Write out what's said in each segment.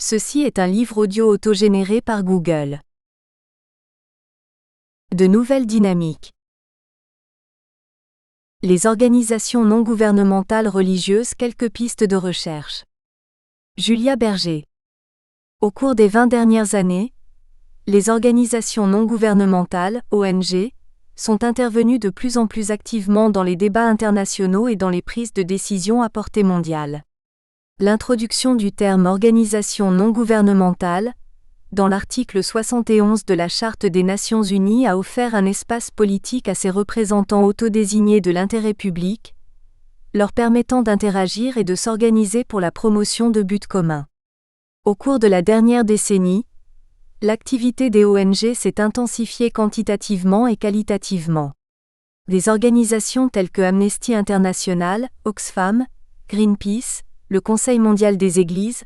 Ceci est un livre audio autogénéré par Google. De nouvelles dynamiques. Les organisations non gouvernementales religieuses, quelques pistes de recherche. Julia Berger. Au cours des 20 dernières années, les organisations non gouvernementales, ONG, sont intervenues de plus en plus activement dans les débats internationaux et dans les prises de décision à portée mondiale. L'introduction du terme organisation non gouvernementale, dans l'article 71 de la Charte des Nations Unies, a offert un espace politique à ces représentants autodésignés de l'intérêt public, leur permettant d'interagir et de s'organiser pour la promotion de buts communs. Au cours de la dernière décennie, l'activité des ONG s'est intensifiée quantitativement et qualitativement. Des organisations telles que Amnesty International, Oxfam, Greenpeace, le Conseil mondial des Églises,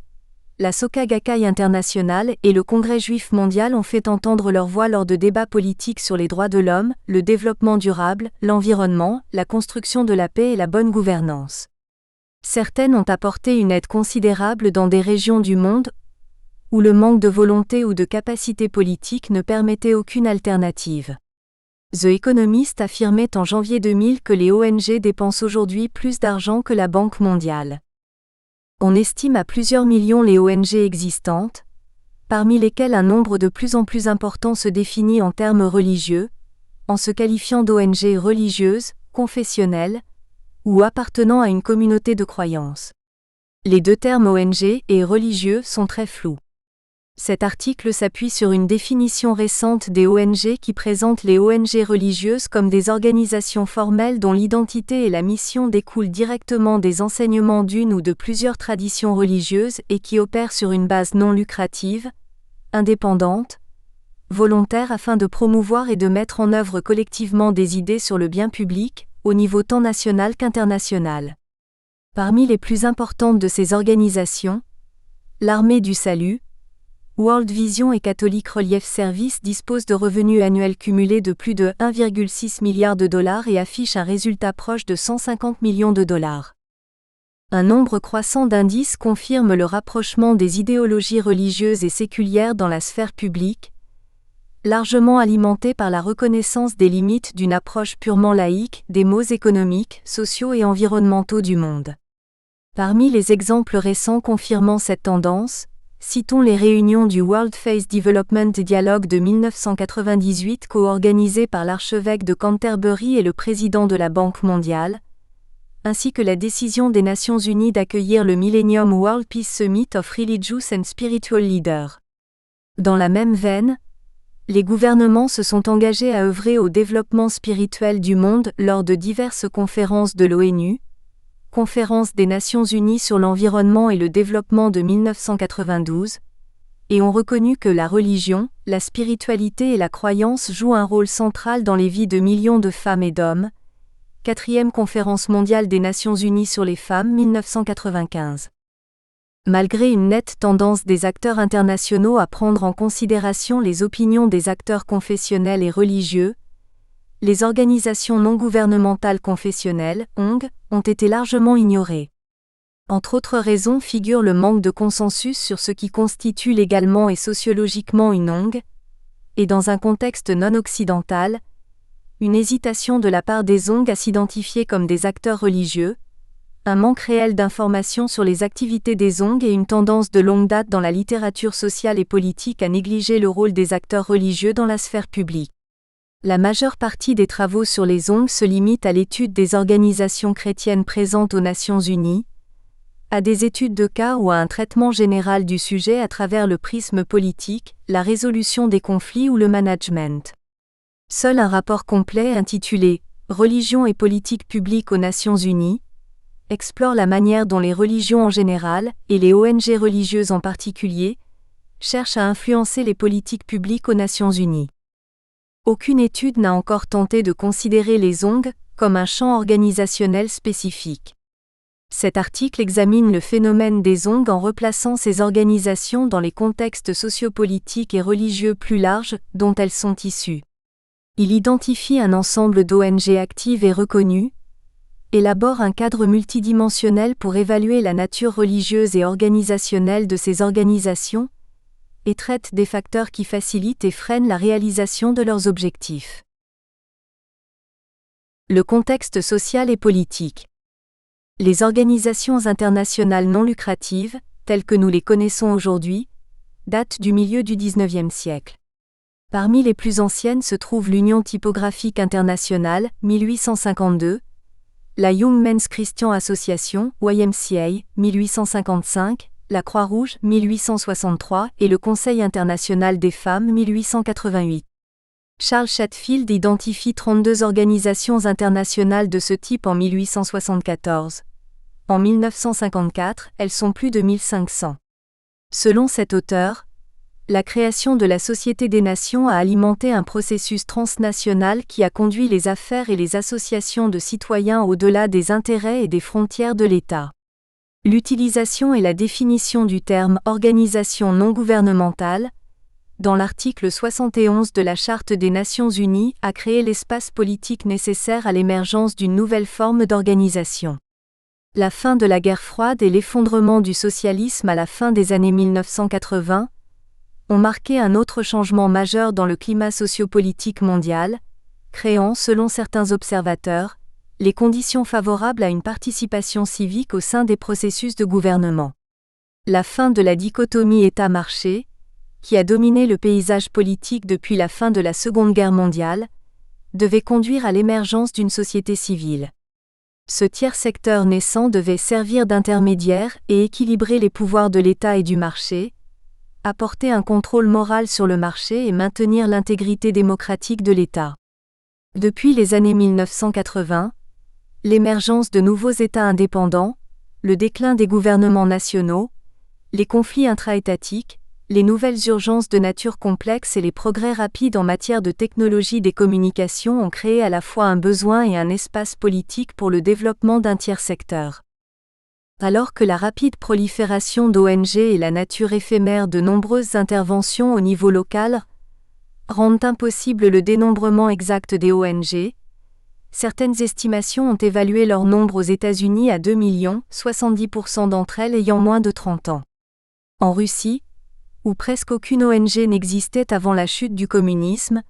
la Soka Gakkai internationale et le Congrès juif mondial ont fait entendre leur voix lors de débats politiques sur les droits de l'homme, le développement durable, l'environnement, la construction de la paix et la bonne gouvernance. Certaines ont apporté une aide considérable dans des régions du monde où le manque de volonté ou de capacité politique ne permettait aucune alternative. The Economist affirmait en janvier 2000 que les ONG dépensent aujourd'hui plus d'argent que la Banque mondiale. On estime à plusieurs millions les ONG existantes, parmi lesquelles un nombre de plus en plus important se définit en termes religieux, en se qualifiant d'ONG religieuses, confessionnelles, ou appartenant à une communauté de croyance. Les deux termes ONG et religieux sont très flous. Cet article s'appuie sur une définition récente des ONG qui présente les ONG religieuses comme des organisations formelles dont l'identité et la mission découlent directement des enseignements d'une ou de plusieurs traditions religieuses et qui opèrent sur une base non lucrative, indépendante, volontaire afin de promouvoir et de mettre en œuvre collectivement des idées sur le bien public, au niveau tant national qu'international. Parmi les plus importantes de ces organisations, l'Armée du Salut, World Vision et Catholic Relief Service disposent de revenus annuels cumulés de plus de 1,6 milliard de dollars et affichent un résultat proche de 150 millions de dollars. Un nombre croissant d'indices confirme le rapprochement des idéologies religieuses et séculières dans la sphère publique, largement alimenté par la reconnaissance des limites d'une approche purement laïque des maux économiques, sociaux et environnementaux du monde. Parmi les exemples récents confirmant cette tendance, citons les réunions du World Faith Development Dialogue de 1998 co-organisées par l'archevêque de Canterbury et le président de la Banque mondiale, ainsi que la décision des Nations Unies d'accueillir le Millennium World Peace Summit of Religious and Spiritual Leaders. Dans la même veine, les gouvernements se sont engagés à œuvrer au développement spirituel du monde lors de diverses conférences de l'ONU, Conférence des Nations Unies sur l'environnement et le développement de 1992, et ont reconnu que la religion, la spiritualité et la croyance jouent un rôle central dans les vies de millions de femmes et d'hommes. 4e Conférence mondiale des Nations Unies sur les femmes 1995. Malgré une nette tendance des acteurs internationaux à prendre en considération les opinions des acteurs confessionnels et religieux, les organisations non gouvernementales confessionnelles, ONG, ont été largement ignorées. Entre autres raisons figure le manque de consensus sur ce qui constitue légalement et sociologiquement une ONG, et dans un contexte non occidental, une hésitation de la part des ONG à s'identifier comme des acteurs religieux, un manque réel d'informations sur les activités des ONG et une tendance de longue date dans la littérature sociale et politique à négliger le rôle des acteurs religieux dans la sphère publique. La majeure partie des travaux sur les ONG se limite à l'étude des organisations chrétiennes présentes aux Nations Unies, à des études de cas ou à un traitement général du sujet à travers le prisme politique, la résolution des conflits ou le management. Seul un rapport complet intitulé « Religion et politique publique aux Nations Unies » explore la manière dont les religions en général, et les ONG religieuses en particulier, cherchent à influencer les politiques publiques aux Nations Unies. Aucune étude n'a encore tenté de considérer les ONG comme un champ organisationnel spécifique. Cet article examine le phénomène des ONG en replaçant ces organisations dans les contextes sociopolitiques et religieux plus larges dont elles sont issues. Il identifie un ensemble d'ONG actives et reconnues, élabore un cadre multidimensionnel pour évaluer la nature religieuse et organisationnelle de ces organisations, et traite des facteurs qui facilitent et freinent la réalisation de leurs objectifs. Le contexte social et politique. Les organisations internationales non lucratives, telles que nous les connaissons aujourd'hui, datent du milieu du XIXe siècle. Parmi les plus anciennes se trouve l'Union typographique internationale, 1852, la Young Men's Christian Association, YMCA, 1855, la Croix-Rouge, 1863 et le Conseil international des femmes, 1888. Charles Chatfield identifie 32 organisations internationales de ce type en 1874. En 1954, elles sont plus de 1500. Selon cet auteur, la création de la Société des Nations a alimenté un processus transnational qui a conduit les affaires et les associations de citoyens au-delà des intérêts et des frontières de l'État. L'utilisation et la définition du terme « organisation non gouvernementale » dans l'article 71 de la Charte des Nations Unies a créé l'espace politique nécessaire à l'émergence d'une nouvelle forme d'organisation. La fin de la guerre froide et l'effondrement du socialisme à la fin des années 1980 ont marqué un autre changement majeur dans le climat sociopolitique mondial, créant, selon certains observateurs, les conditions favorables à une participation civique au sein des processus de gouvernement. La fin de la dichotomie État-marché, qui a dominé le paysage politique depuis la fin de la Seconde Guerre mondiale, devait conduire à l'émergence d'une société civile. Ce tiers-secteur naissant devait servir d'intermédiaire et équilibrer les pouvoirs de l'État et du marché, apporter un contrôle moral sur le marché et maintenir l'intégrité démocratique de l'État. Depuis les années 1980, l'émergence de nouveaux États indépendants, le déclin des gouvernements nationaux, les conflits intra-étatiques, les nouvelles urgences de nature complexe et les progrès rapides en matière de technologie des communications ont créé à la fois un besoin et un espace politique pour le développement d'un tiers-secteur. Alors que la rapide prolifération d'ONG et la nature éphémère de nombreuses interventions au niveau local rendent impossible le dénombrement exact des ONG, certaines estimations ont évalué leur nombre aux États-Unis à 2 millions, 70% d'entre elles ayant moins de 30 ans. En Russie, où presque aucune ONG n'existait avant la chute du communisme,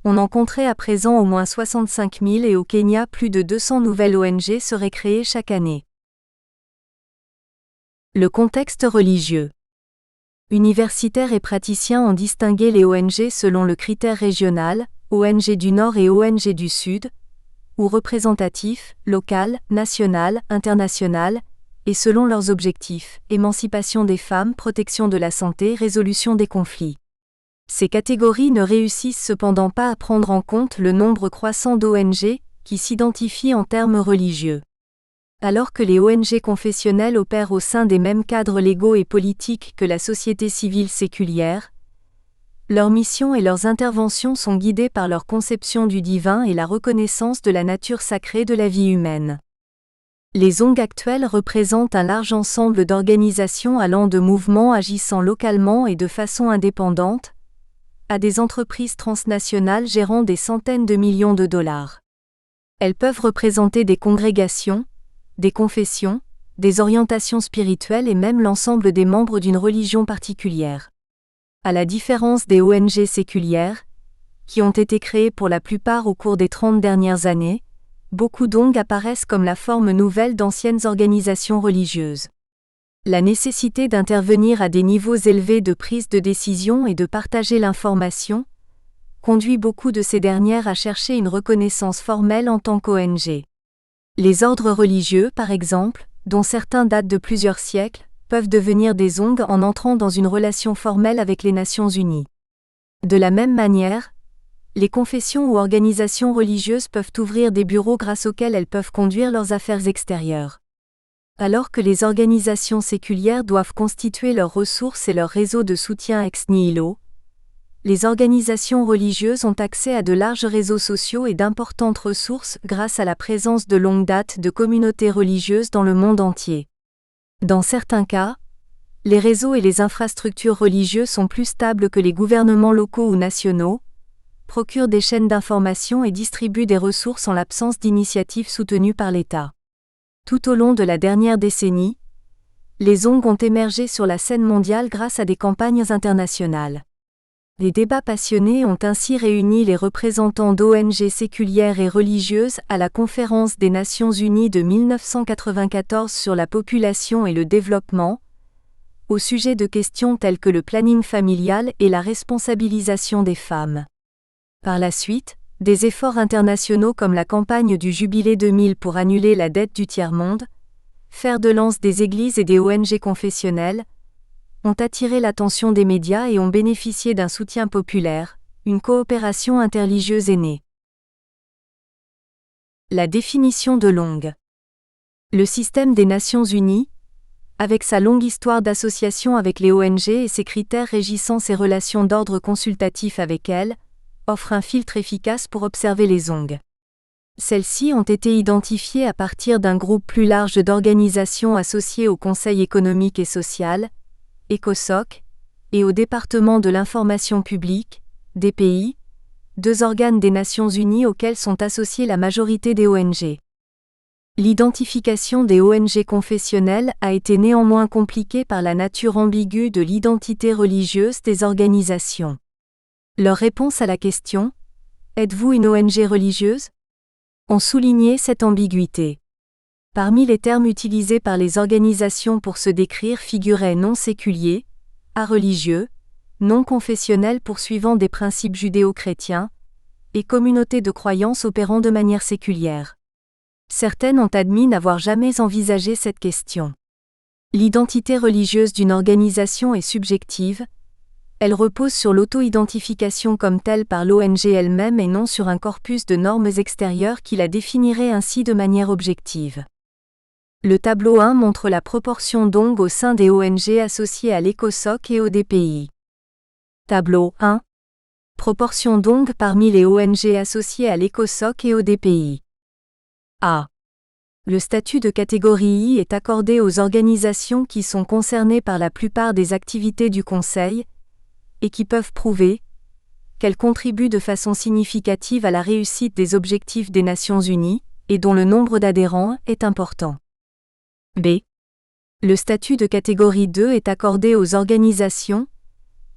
on en compterait à présent au moins 65 000 et au Kenya plus de 200 nouvelles ONG seraient créées chaque année. Le contexte religieux. Universitaires et praticiens ont distingué les ONG selon le critère régional, ONG du Nord et ONG du Sud, ou représentatif, local, national, international, et selon leurs objectifs, émancipation des femmes, protection de la santé, résolution des conflits. Ces catégories ne réussissent cependant pas à prendre en compte le nombre croissant d'ONG qui s'identifient en termes religieux. Alors que les ONG confessionnelles opèrent au sein des mêmes cadres légaux et politiques que la société civile séculière, leurs missions et leurs interventions sont guidées par leur conception du divin et la reconnaissance de la nature sacrée de la vie humaine. Les ONG actuelles représentent un large ensemble d'organisations allant de mouvements agissant localement et de façon indépendante, à des entreprises transnationales gérant des centaines de millions de dollars. Elles peuvent représenter des congrégations, des confessions, des orientations spirituelles et même l'ensemble des membres d'une religion particulière. À la différence des ONG séculières, qui ont été créées pour la plupart au cours des 30 dernières années, beaucoup d'ONG apparaissent comme la forme nouvelle d'anciennes organisations religieuses. La nécessité d'intervenir à des niveaux élevés de prise de décision et de partager l'information conduit beaucoup de ces dernières à chercher une reconnaissance formelle en tant qu'ONG. Les ordres religieux, par exemple, dont certains datent de plusieurs siècles, peuvent devenir des ONG en entrant dans une relation formelle avec les Nations Unies. De la même manière, les confessions ou organisations religieuses peuvent ouvrir des bureaux grâce auxquels elles peuvent conduire leurs affaires extérieures. Alors que les organisations séculières doivent constituer leurs ressources et leur réseau de soutien ex nihilo, les organisations religieuses ont accès à de larges réseaux sociaux et d'importantes ressources grâce à la présence de longue date de communautés religieuses dans le monde entier. Dans certains cas, les réseaux et les infrastructures religieuses sont plus stables que les gouvernements locaux ou nationaux, procurent des chaînes d'information et distribuent des ressources en l'absence d'initiatives soutenues par l'État. Tout au long de la dernière décennie, les ONG ont émergé sur la scène mondiale grâce à des campagnes internationales. Des débats passionnés ont ainsi réuni les représentants d'ONG séculières et religieuses à la Conférence des Nations Unies de 1994 sur la population et le développement, au sujet de questions telles que le planning familial et la responsabilisation des femmes. Par la suite, des efforts internationaux comme la campagne du Jubilé 2000 pour annuler la dette du tiers-monde, fer de lance des églises et des ONG confessionnelles, ont attiré l'attention des médias et ont bénéficié d'un soutien populaire, une coopération interreligieuse est née. La définition de l'ONG. Le système des Nations Unies, avec sa longue histoire d'association avec les ONG et ses critères régissant ses relations d'ordre consultatif avec elles, offre un filtre efficace pour observer les ONG. Celles-ci ont été identifiées à partir d'un groupe plus large d'organisations associées au Conseil économique et social, ECOSOC, et au département de l'information publique, DPI, deux organes des Nations Unies auxquels sont associées la majorité des ONG. L'identification des ONG confessionnelles a été néanmoins compliquée par la nature ambiguë de l'identité religieuse des organisations. Leur réponse à la question « Êtes-vous une ONG religieuse ?», ont souligné cette ambiguïté. Parmi les termes utilisés par les organisations pour se décrire figuraient non séculier, areligieux, non confessionnel poursuivant des principes judéo-chrétiens, et communauté de croyance opérant de manière séculière. Certaines ont admis n'avoir jamais envisagé cette question. L'identité religieuse d'une organisation est subjective, elle repose sur l'auto-identification comme telle par l'ONG elle-même et non sur un corpus de normes extérieures qui la définirait ainsi de manière objective. Le tableau 1 montre la proportion d'ONG au sein des ONG associées à l'ECOSOC et au DPI. Tableau 1. Proportion d'ONG parmi les ONG associées à l'ECOSOC et au DPI. A. Le statut de catégorie I est accordé aux organisations qui sont concernées par la plupart des activités du Conseil, et qui peuvent prouver qu'elles contribuent de façon significative à la réussite des objectifs des Nations Unies, et dont le nombre d'adhérents est important. B. Le statut de catégorie 2 est accordé aux organisations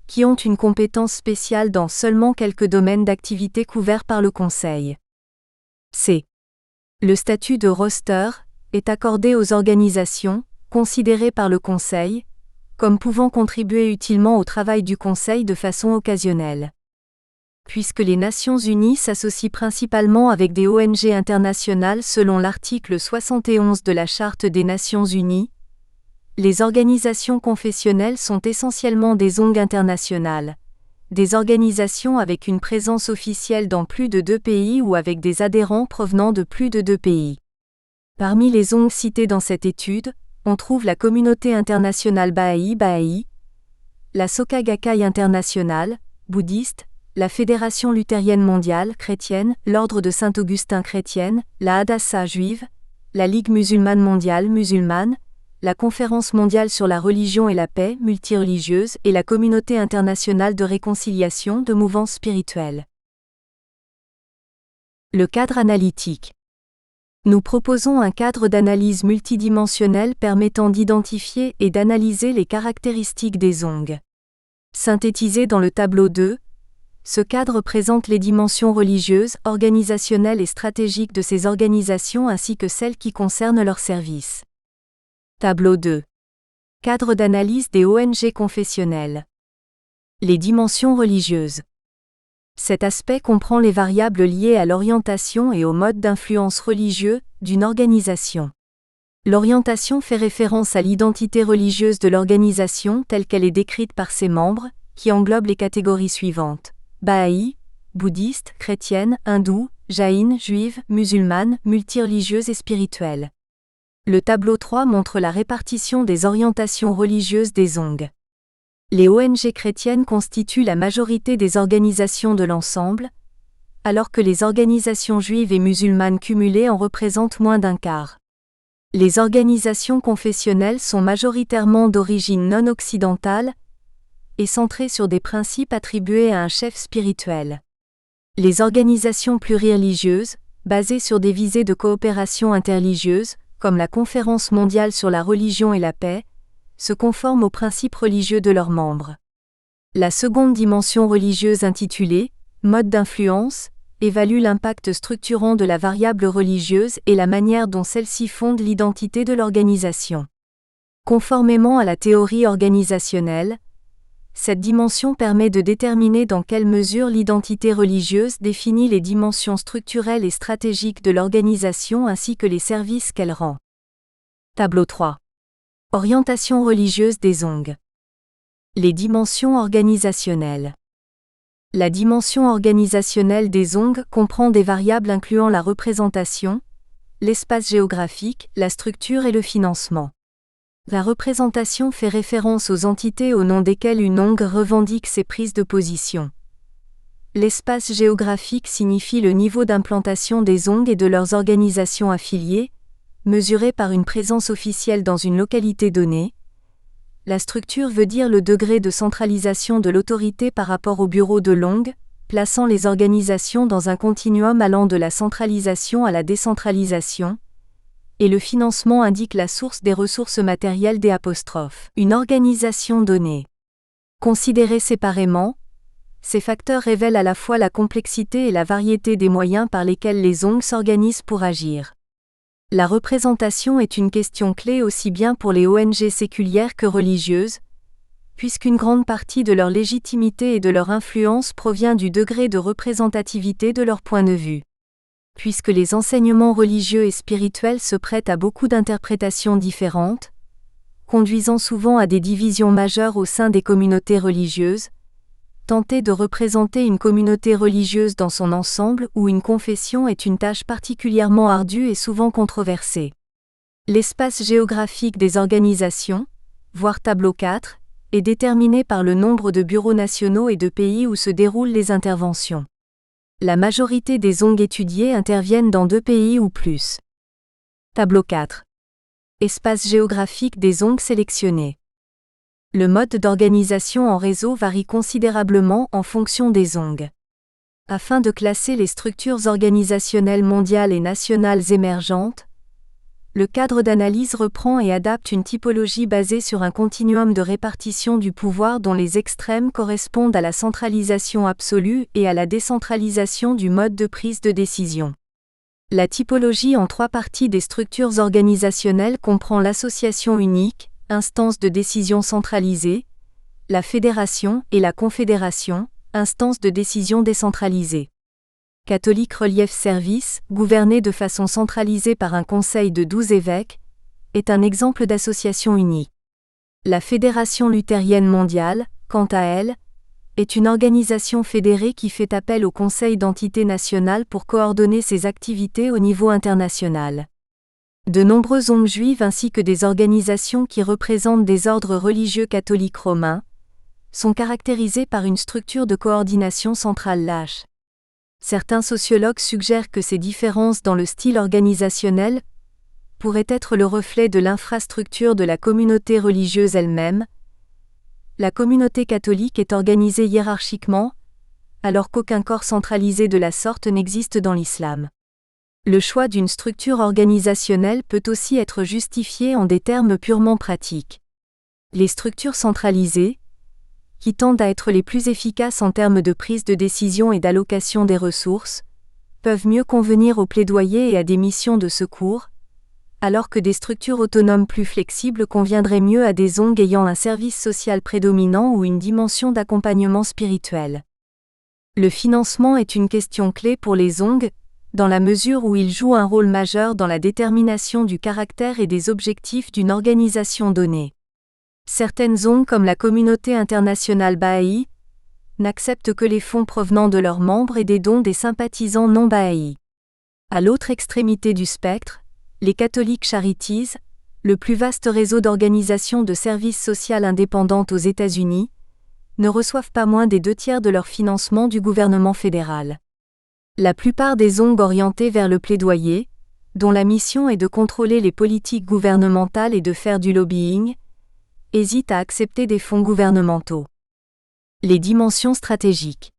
qui ont une compétence spéciale dans seulement quelques domaines d'activité couverts par le Conseil. C. Le statut de roster est accordé aux organisations considérées par le Conseil comme pouvant contribuer utilement au travail du Conseil de façon occasionnelle. Puisque les Nations Unies s'associent principalement avec des ONG internationales selon l'article 71 de la Charte des Nations Unies, les organisations confessionnelles sont essentiellement des ONG internationales, des organisations avec une présence officielle dans plus de 2 pays ou avec des adhérents provenant de plus de 2 pays. Parmi les ONG citées dans cette étude, on trouve la Communauté internationale Bahá'í, la Soka Gakkai internationale, bouddhiste, la Fédération luthérienne mondiale chrétienne, l'Ordre de Saint-Augustin chrétienne, la Hadassah juive, la Ligue musulmane mondiale musulmane, la Conférence mondiale sur la religion et la paix multireligieuse et la Communauté internationale de réconciliation de mouvances spirituelles. Le cadre analytique. Nous proposons un cadre d'analyse multidimensionnel permettant d'identifier et d'analyser les caractéristiques des ONG. Synthétisé dans le tableau 2, ce cadre présente les dimensions religieuses, organisationnelles et stratégiques de ces organisations ainsi que celles qui concernent leurs services. Tableau 2. Cadre d'analyse des ONG confessionnelles. Les dimensions religieuses. Cet aspect comprend les variables liées à l'orientation et au mode d'influence religieux d'une organisation. L'orientation fait référence à l'identité religieuse de l'organisation telle qu'elle est décrite par ses membres, qui englobe les catégories suivantes: Bahá'í, bouddhiste, chrétienne, hindoue, jaïne, juive, musulmane, multireligieuse et spirituelle. Le tableau 3 montre la répartition des orientations religieuses des ONG. Les ONG chrétiennes constituent la majorité des organisations de l'ensemble, alors que les organisations juives et musulmanes cumulées en représentent moins d'un quart. Les organisations confessionnelles sont majoritairement d'origine non occidentale et centrées sur des principes attribués à un chef spirituel. Les organisations plurireligieuses, basées sur des visées de coopération interreligieuse, comme la Conférence mondiale sur la religion et la paix, se conforment aux principes religieux de leurs membres. La seconde dimension religieuse intitulée « Mode d'influence » évalue l'impact structurant de la variable religieuse et la manière dont celle-ci fonde l'identité de l'organisation. Conformément à la théorie organisationnelle, cette dimension permet de déterminer dans quelle mesure l'identité religieuse définit les dimensions structurelles et stratégiques de l'organisation ainsi que les services qu'elle rend. Tableau 3. Orientation religieuse des ONG. Les dimensions organisationnelles. La dimension organisationnelle des ONG comprend des variables incluant la représentation, l'espace géographique, la structure et le financement. La représentation fait référence aux entités au nom desquelles une ONG revendique ses prises de position. L'espace géographique signifie le niveau d'implantation des ONG et de leurs organisations affiliées, mesuré par une présence officielle dans une localité donnée. La structure veut dire le degré de centralisation de l'autorité par rapport au bureau de l'ONG, plaçant les organisations dans un continuum allant de la centralisation à la décentralisation, et le financement indique la source des ressources matérielles des apostrophes. Une organisation donnée. Considérés séparément, ces facteurs révèlent à la fois la complexité et la variété des moyens par lesquels les ONG s'organisent pour agir. La représentation est une question clé aussi bien pour les ONG séculières que religieuses, puisqu'une grande partie de leur légitimité et de leur influence provient du degré de représentativité de leur point de vue. Puisque les enseignements religieux et spirituels se prêtent à beaucoup d'interprétations différentes, conduisant souvent à des divisions majeures au sein des communautés religieuses, tenter de représenter une communauté religieuse dans son ensemble ou une confession est une tâche particulièrement ardue et souvent controversée. L'espace géographique des organisations, voir tableau 4, est déterminé par le nombre de bureaux nationaux et de pays où se déroulent les interventions. La majorité des ONG étudiées interviennent dans 2 pays ou plus. Tableau 4. Espace géographique des ONG sélectionnées. Le mode d'organisation en réseau varie considérablement en fonction des ONG. Afin de classer les structures organisationnelles mondiales et nationales émergentes, le cadre d'analyse reprend et adapte une typologie basée sur un continuum de répartition du pouvoir dont les extrêmes correspondent à la centralisation absolue et à la décentralisation du mode de prise de décision. La typologie en 3 parties des structures organisationnelles comprend l'association unique, instance de décision centralisée, la fédération et la confédération, instance de décision décentralisée. Catholique Relief Service, gouverné de façon centralisée par un conseil de 12 évêques, est un exemple d'association unique. La Fédération luthérienne mondiale, quant à elle, est une organisation fédérée qui fait appel au Conseil d'entité nationale pour coordonner ses activités au niveau international. De nombreuses ONG juives ainsi que des organisations qui représentent des ordres religieux catholiques romains sont caractérisées par une structure de coordination centrale lâche. Certains sociologues suggèrent que ces différences dans le style organisationnel pourraient être le reflet de l'infrastructure de la communauté religieuse elle-même. La communauté catholique est organisée hiérarchiquement, alors qu'aucun corps centralisé de la sorte n'existe dans l'islam. Le choix d'une structure organisationnelle peut aussi être justifié en des termes purement pratiques. Les structures centralisées, qui tendent à être les plus efficaces en termes de prise de décision et d'allocation des ressources, peuvent mieux convenir aux plaidoyers et à des missions de secours, alors que des structures autonomes plus flexibles conviendraient mieux à des ONG ayant un service social prédominant ou une dimension d'accompagnement spirituel. Le financement est une question clé pour les ONG, dans la mesure où il joue un rôle majeur dans la détermination du caractère et des objectifs d'une organisation donnée. Certaines ONG comme la communauté internationale Bahá'í n'acceptent que les fonds provenant de leurs membres et des dons des sympathisants non Bahá'í. À l'autre extrémité du spectre, les catholiques Charities, le plus vaste réseau d'organisations de services sociaux indépendantes aux États-Unis, ne reçoivent pas moins des 2/3 de leur financement du gouvernement fédéral. La plupart des ONG orientées vers le plaidoyer, dont la mission est de contrôler les politiques gouvernementales et de faire du lobbying, hésitent à accepter des fonds gouvernementaux. Les dimensions stratégiques.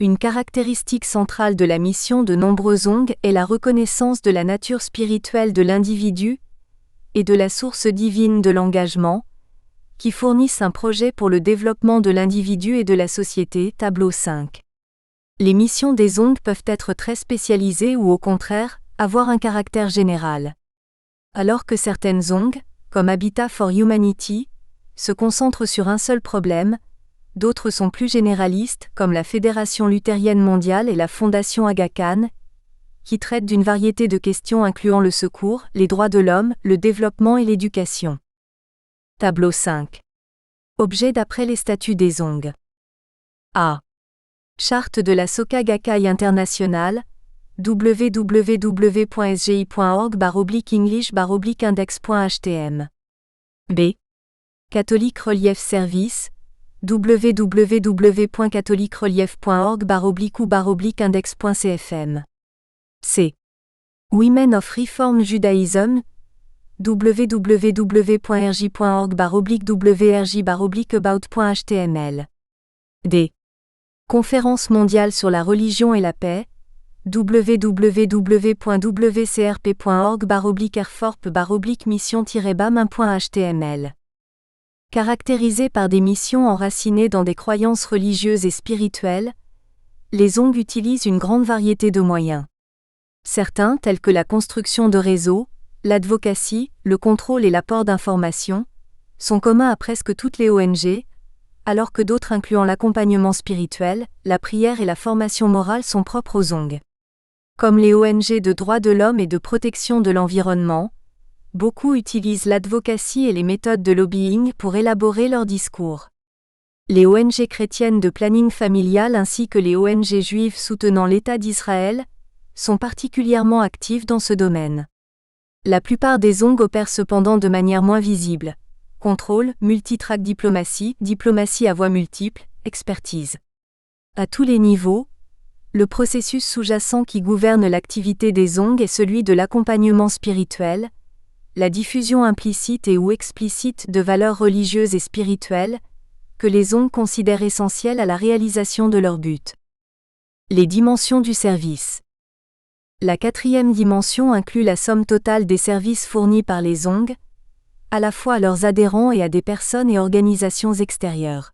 Une caractéristique centrale de la mission de nombreux Zong est la reconnaissance de la nature spirituelle de l'individu et de la source divine de l'engagement, qui fournissent un projet pour le développement de l'individu et de la société. Tableau 5. Les missions des Zong peuvent être très spécialisées ou au contraire, avoir un caractère général. Alors que certaines Zong, comme Habitat for Humanity, se concentrent sur un seul problème, d'autres sont plus généralistes, comme la Fédération luthérienne mondiale et la Fondation Aga Khan, qui traitent d'une variété de questions incluant le secours, les droits de l'homme, le développement et l'éducation. Tableau 5. Objets d'après les statuts des Zong. A. Charte de la Soka Gakkai internationale, www.sgi.org/english/index.htm. B. Catholic Relief Service, www.catholicrelief.org/ou/index.cfm. C. Women of Reform Judaism, www.rj.org/wrj/about.html. D. Conférence mondiale sur la religion et la paix, www.wcrp.org/erforp/mission-bam1.html. Caractérisés par des missions enracinées dans des croyances religieuses et spirituelles, les Zong utilisent une grande variété de moyens. Certains, tels que la construction de réseaux, l'advocacy, le contrôle et l'apport d'informations, sont communs à presque toutes les ONG, alors que d'autres incluant l'accompagnement spirituel, la prière et la formation morale sont propres aux Zong. Comme les ONG de droits de l'homme et de protection de l'environnement, beaucoup utilisent l'advocacy et les méthodes de lobbying pour élaborer leurs discours. Les ONG chrétiennes de planning familial ainsi que les ONG juives soutenant l'État d'Israël sont particulièrement actives dans ce domaine. La plupart des Zong opèrent cependant de manière moins visible. Contrôle, multitrack diplomatie, diplomatie à voix multiples, expertise. À tous les niveaux, le processus sous-jacent qui gouverne l'activité des Zong est celui de l'accompagnement spirituel, la diffusion implicite et ou explicite de valeurs religieuses et spirituelles, que les Zong considèrent essentielles à la réalisation de leur but. Les dimensions du service. La quatrième dimension inclut la somme totale des services fournis par les Zong, à la fois à leurs adhérents et à des personnes et organisations extérieures.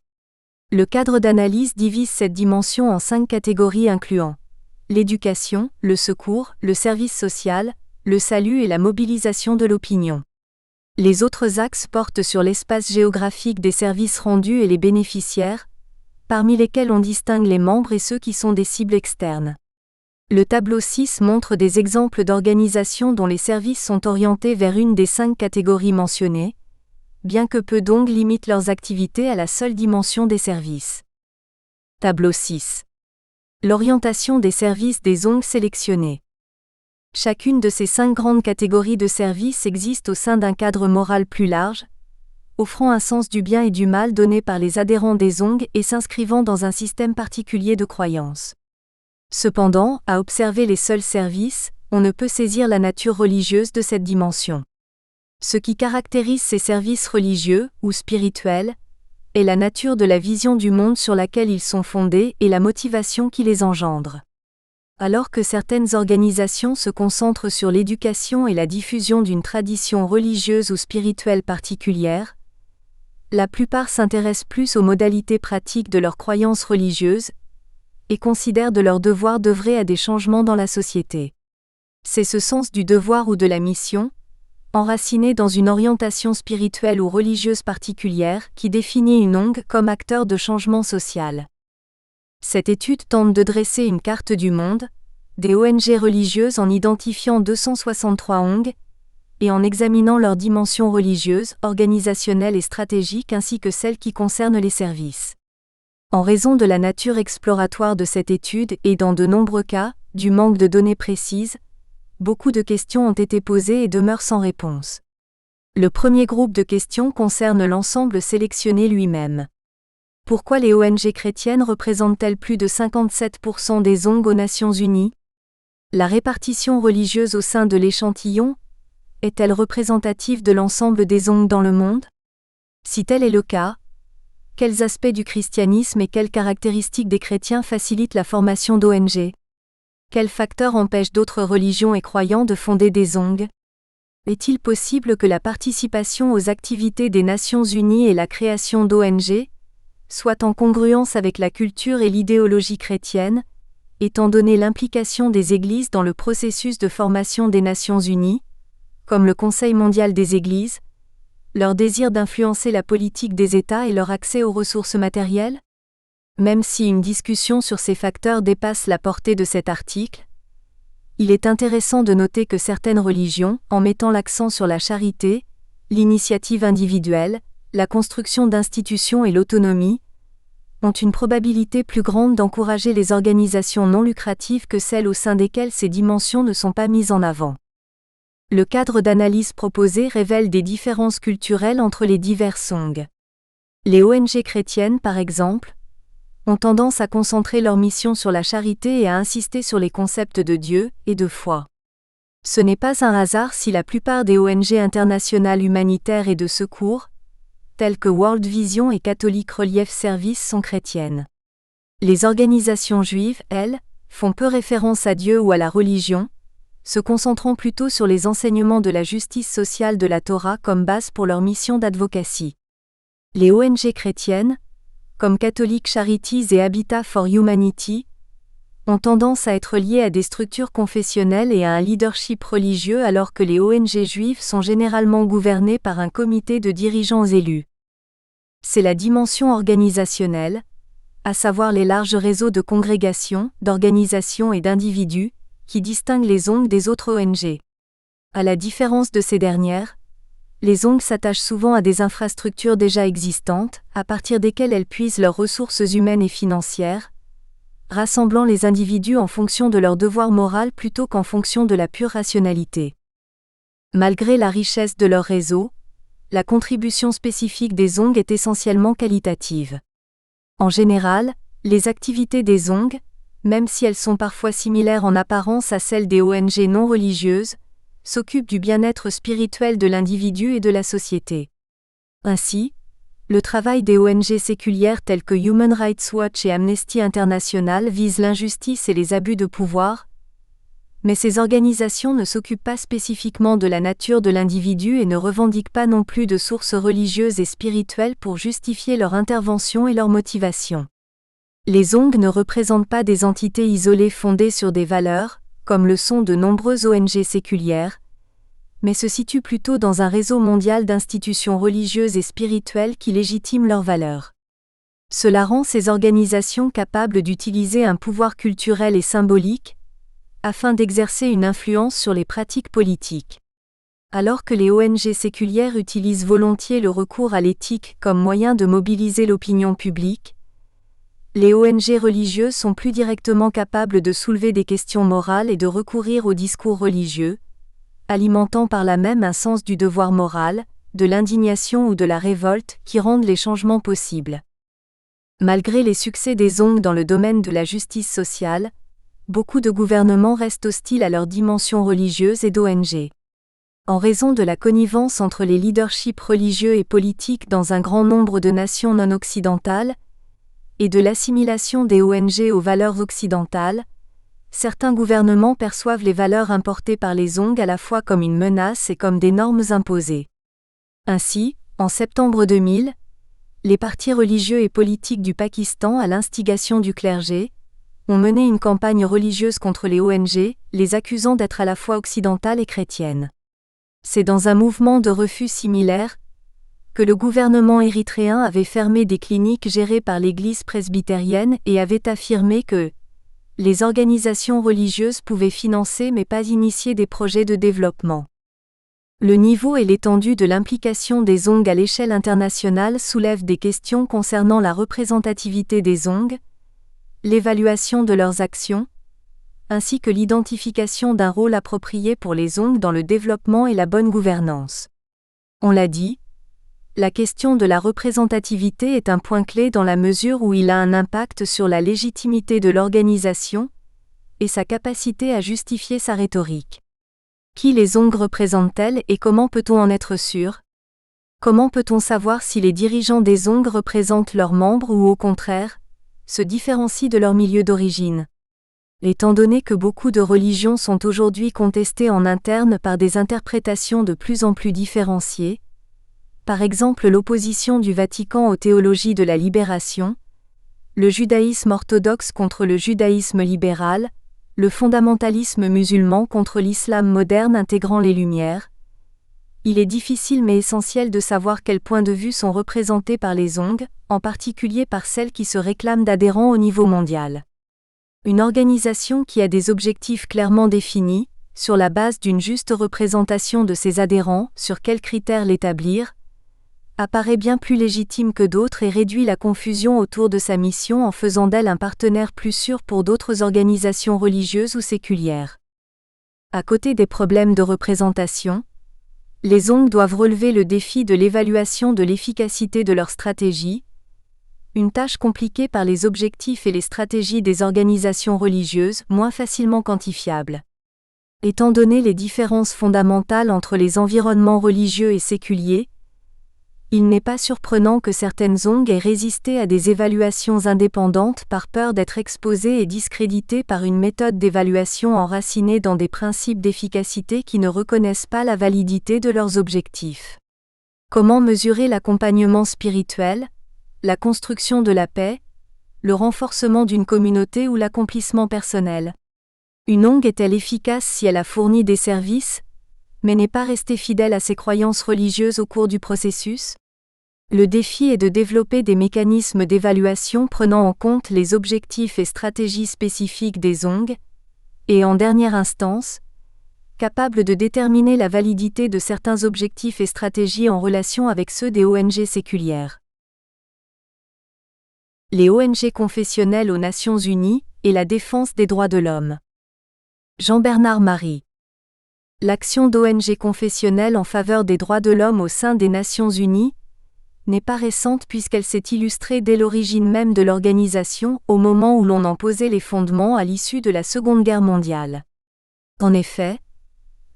Le cadre d'analyse divise cette dimension en 5 catégories incluant l'éducation, le secours, le service social, le salut et la mobilisation de l'opinion. Les autres axes portent sur l'espace géographique des services rendus et les bénéficiaires, parmi lesquels on distingue les membres et ceux qui sont des cibles externes. Le tableau 6 montre des exemples d'organisations dont les services sont orientés vers une des 5 catégories mentionnées, bien que peu Zong limitent leurs activités à la seule dimension des services. Tableau 6. L'orientation des services des Zong sélectionnés. Chacune de ces 5 grandes catégories de services existe au sein d'un cadre moral plus large, offrant un sens du bien et du mal donné par les adhérents des Zong et s'inscrivant dans un système particulier de croyances. Cependant, à observer les seuls services, on ne peut saisir la nature religieuse de cette dimension. Ce qui caractérise ces services religieux, ou spirituels, est la nature de la vision du monde sur laquelle ils sont fondés et la motivation qui les engendre. Alors que certaines organisations se concentrent sur l'éducation et la diffusion d'une tradition religieuse ou spirituelle particulière, la plupart s'intéressent plus aux modalités pratiques de leurs croyances religieuses et considèrent de leur devoir d'œuvrer à des changements dans la société. C'est ce sens du devoir ou de la mission, enraciné dans une orientation spirituelle ou religieuse particulière, qui définit une ONG comme acteur de changement social. Cette étude tente de dresser une carte du monde, des ONG religieuses en identifiant 263 ONG, et en examinant leurs dimensions religieuses, organisationnelles et stratégiques ainsi que celles qui concernent les services. En raison de la nature exploratoire de cette étude et dans de nombreux cas, du manque de données précises, beaucoup de questions ont été posées et demeurent sans réponse. Le premier groupe de questions concerne l'ensemble sélectionné lui-même. Pourquoi les ONG chrétiennes représentent-elles plus de 57% des Zong aux Nations Unies ? La répartition religieuse au sein de l'échantillon est-elle représentative de l'ensemble des Zong dans le monde ? Si tel est le cas, Quels aspects du christianisme et quelles caractéristiques des chrétiens facilitent la formation d'ONG? Quels facteurs empêchent d'autres religions et croyants de fonder des ONG? Est-il possible que la participation aux activités des Nations Unies et la création d'ONG soient en congruence avec la culture et l'idéologie chrétienne, étant donné l'implication des Églises dans le processus de formation des Nations Unies, comme le Conseil mondial des Églises, leur désir d'influencer la politique des États et leur accès aux ressources matérielles? Même si une discussion sur ces facteurs dépasse la portée de cet article, il est intéressant de noter que certaines religions, en mettant l'accent sur la charité, l'initiative individuelle, la construction d'institutions et l'autonomie, ont une probabilité plus grande d'encourager les organisations non lucratives que celles au sein desquelles ces dimensions ne sont pas mises en avant. Le cadre d'analyse proposé révèle des différences culturelles entre les diverses ONG. Les ONG chrétiennes, par exemple, ont tendance à concentrer leur mission sur la charité et à insister sur les concepts de Dieu et de foi. Ce n'est pas un hasard si la plupart des ONG internationales humanitaires et de secours, telles que World Vision et Catholic Relief Service, sont chrétiennes. Les organisations juives, elles, font peu référence à Dieu ou à la religion, se concentrant plutôt sur les enseignements de la justice sociale de la Torah comme base pour leur mission d'advocacy. Les ONG chrétiennes, comme Catholic Charities et Habitat for Humanity, ont tendance à être liées à des structures confessionnelles et à un leadership religieux alors que les ONG juives sont généralement gouvernées par un comité de dirigeants élus. C'est la dimension organisationnelle, à savoir les larges réseaux de congrégations, d'organisations et d'individus, qui distinguent les ONG des autres ONG. À la différence de ces dernières, les ONG s'attachent souvent à des infrastructures déjà existantes, à partir desquelles elles puisent leurs ressources humaines et financières, rassemblant les individus en fonction de leur devoir moral plutôt qu'en fonction de la pure rationalité. Malgré la richesse de leur réseau, la contribution spécifique des ONG est essentiellement qualitative. En général, les activités des ONG, même si elles sont parfois similaires en apparence à celles des ONG non religieuses, s'occupent du bien-être spirituel de l'individu et de la société. Ainsi, le travail des ONG séculières telles que Human Rights Watch et Amnesty International vise l'injustice et les abus de pouvoir, mais ces organisations ne s'occupent pas spécifiquement de la nature de l'individu et ne revendiquent pas non plus de sources religieuses et spirituelles pour justifier leur intervention et leur motivation. Les ONG ne représentent pas des entités isolées fondées sur des valeurs, comme le sont de nombreuses ONG séculières, mais se situent plutôt dans un réseau mondial d'institutions religieuses et spirituelles qui légitiment leurs valeurs. Cela rend ces organisations capables d'utiliser un pouvoir culturel et symbolique, afin d'exercer une influence sur les pratiques politiques. Alors que les ONG séculières utilisent volontiers le recours à l'éthique comme moyen de mobiliser l'opinion publique, les ONG religieuses sont plus directement capables de soulever des questions morales et de recourir au discours religieux, alimentant par là même un sens du devoir moral, de l'indignation ou de la révolte qui rendent les changements possibles. Malgré les succès des ONG dans le domaine de la justice sociale, beaucoup de gouvernements restent hostiles à leur dimension religieuse et d'ONG. En raison de la connivence entre les leaderships religieux et politiques dans un grand nombre de nations non occidentales, et de l'assimilation des ONG aux valeurs occidentales, certains gouvernements perçoivent les valeurs importées par les ONG à la fois comme une menace et comme des normes imposées. Ainsi, en septembre 2000, les partis religieux et politiques du Pakistan, à l'instigation du clergé, ont mené une campagne religieuse contre les ONG, les accusant d'être à la fois occidentales et chrétiennes. C'est dans un mouvement de refus similaire que le gouvernement érythréen avait fermé des cliniques gérées par l'Église presbytérienne et avait affirmé que les organisations religieuses pouvaient financer mais pas initier des projets de développement. Le niveau et l'étendue de l'implication des ONG à l'échelle internationale soulèvent des questions concernant la représentativité des ONG, l'évaluation de leurs actions, ainsi que l'identification d'un rôle approprié pour les ONG dans le développement et la bonne gouvernance. On l'a dit, la question de la représentativité est un point clé dans la mesure où il a un impact sur la légitimité de l'organisation et sa capacité à justifier sa rhétorique. Qui les ONG représentent-elles et comment peut-on en être sûr? Comment peut-on savoir si les dirigeants des ONG représentent leurs membres ou au contraire, se différencient de leur milieu d'origine? Étant donné que beaucoup de religions sont aujourd'hui contestées en interne par des interprétations de plus en plus différenciées, par exemple l'opposition du Vatican aux théologies de la libération, le judaïsme orthodoxe contre le judaïsme libéral, le fondamentalisme musulman contre l'islam moderne intégrant les Lumières, il est difficile mais essentiel de savoir quels points de vue sont représentés par les ONG, en particulier par celles qui se réclament d'adhérents au niveau mondial. Une organisation qui a des objectifs clairement définis, sur la base d'une juste représentation de ses adhérents, sur quels critères l'établir, apparaît bien plus légitime que d'autres et réduit la confusion autour de sa mission en faisant d'elle un partenaire plus sûr pour d'autres organisations religieuses ou séculières. À côté des problèmes de représentation, les ONG doivent relever le défi de l'évaluation de l'efficacité de leur stratégie, une tâche compliquée par les objectifs et les stratégies des organisations religieuses, moins facilement quantifiables. Étant donné les différences fondamentales entre les environnements religieux et séculiers, il n'est pas surprenant que certaines ONG aient résisté à des évaluations indépendantes par peur d'être exposées et discréditées par une méthode d'évaluation enracinée dans des principes d'efficacité qui ne reconnaissent pas la validité de leurs objectifs. Comment mesurer l'accompagnement spirituel, la construction de la paix, le renforcement d'une communauté ou l'accomplissement personnel? Une ONG est-elle efficace si elle a fourni des services, mais n'est pas restée fidèle à ses croyances religieuses au cours du processus? Le défi est de développer des mécanismes d'évaluation prenant en compte les objectifs et stratégies spécifiques des ONG, et en dernière instance, capables de déterminer la validité de certains objectifs et stratégies en relation avec ceux des ONG séculières. Les ONG confessionnelles aux Nations Unies et la défense des droits de l'homme. Jean-Bernard Marie. L'action d'ONG confessionnelles en faveur des droits de l'homme au sein des Nations Unies n'est pas récente puisqu'elle s'est illustrée dès l'origine même de l'organisation, au moment où l'on en posait les fondements à l'issue de la Seconde Guerre mondiale. En effet,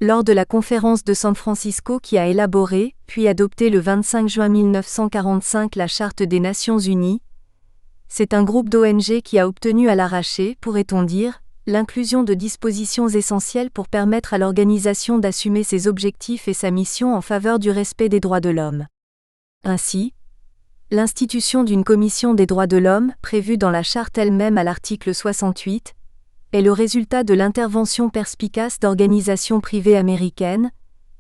lors de la conférence de San Francisco qui a élaboré, puis adopté le 25 juin 1945 la Charte des Nations Unies, c'est un groupe d'ONG qui a obtenu à l'arraché, pourrait-on dire, l'inclusion de dispositions essentielles pour permettre à l'organisation d'assumer ses objectifs et sa mission en faveur du respect des droits de l'homme. Ainsi, l'institution d'une commission des droits de l'homme, prévue dans la charte elle-même à l'article 68, est le résultat de l'intervention perspicace d'organisations privées américaines,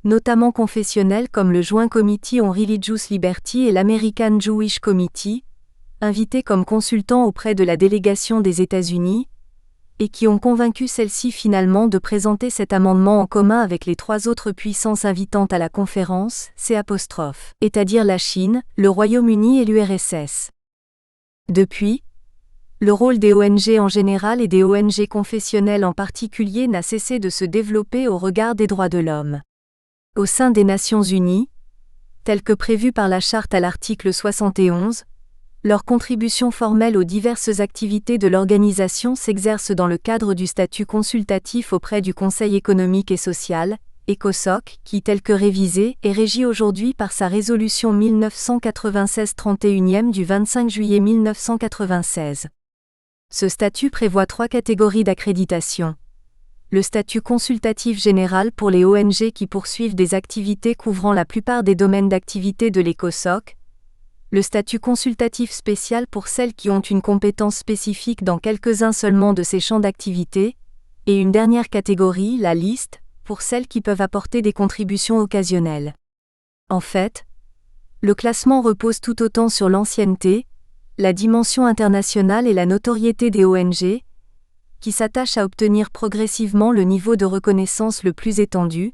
notamment confessionnelles comme le Joint Committee on Religious Liberty et l'American Jewish Committee, invités comme consultants auprès de la délégation des États-Unis, et qui ont convaincu celle-ci finalement de présenter cet amendement en commun avec les trois autres puissances invitantes à la conférence, c'est-à-dire la Chine, le Royaume-Uni et l'URSS. Depuis, le rôle des ONG en général et des ONG confessionnelles en particulier n'a cessé de se développer au regard des droits de l'homme. Au sein des Nations Unies, tel que prévu par la Charte à l'article 71, leur contribution formelle aux diverses activités de l'organisation s'exerce dans le cadre du statut consultatif auprès du Conseil économique et social, ECOSOC, qui, tel que révisé, est régi aujourd'hui par sa résolution 1996-31e du 25 juillet 1996. Ce statut prévoit 3 catégories d'accréditation. Le statut consultatif général pour les ONG qui poursuivent des activités couvrant la plupart des domaines d'activité de l'ECOSOC, le statut consultatif spécial pour celles qui ont une compétence spécifique dans quelques-uns seulement de ces champs d'activité, et une dernière catégorie, la liste, pour celles qui peuvent apporter des contributions occasionnelles. En fait, le classement repose tout autant sur l'ancienneté, la dimension internationale et la notoriété des ONG, qui s'attachent à obtenir progressivement le niveau de reconnaissance le plus étendu,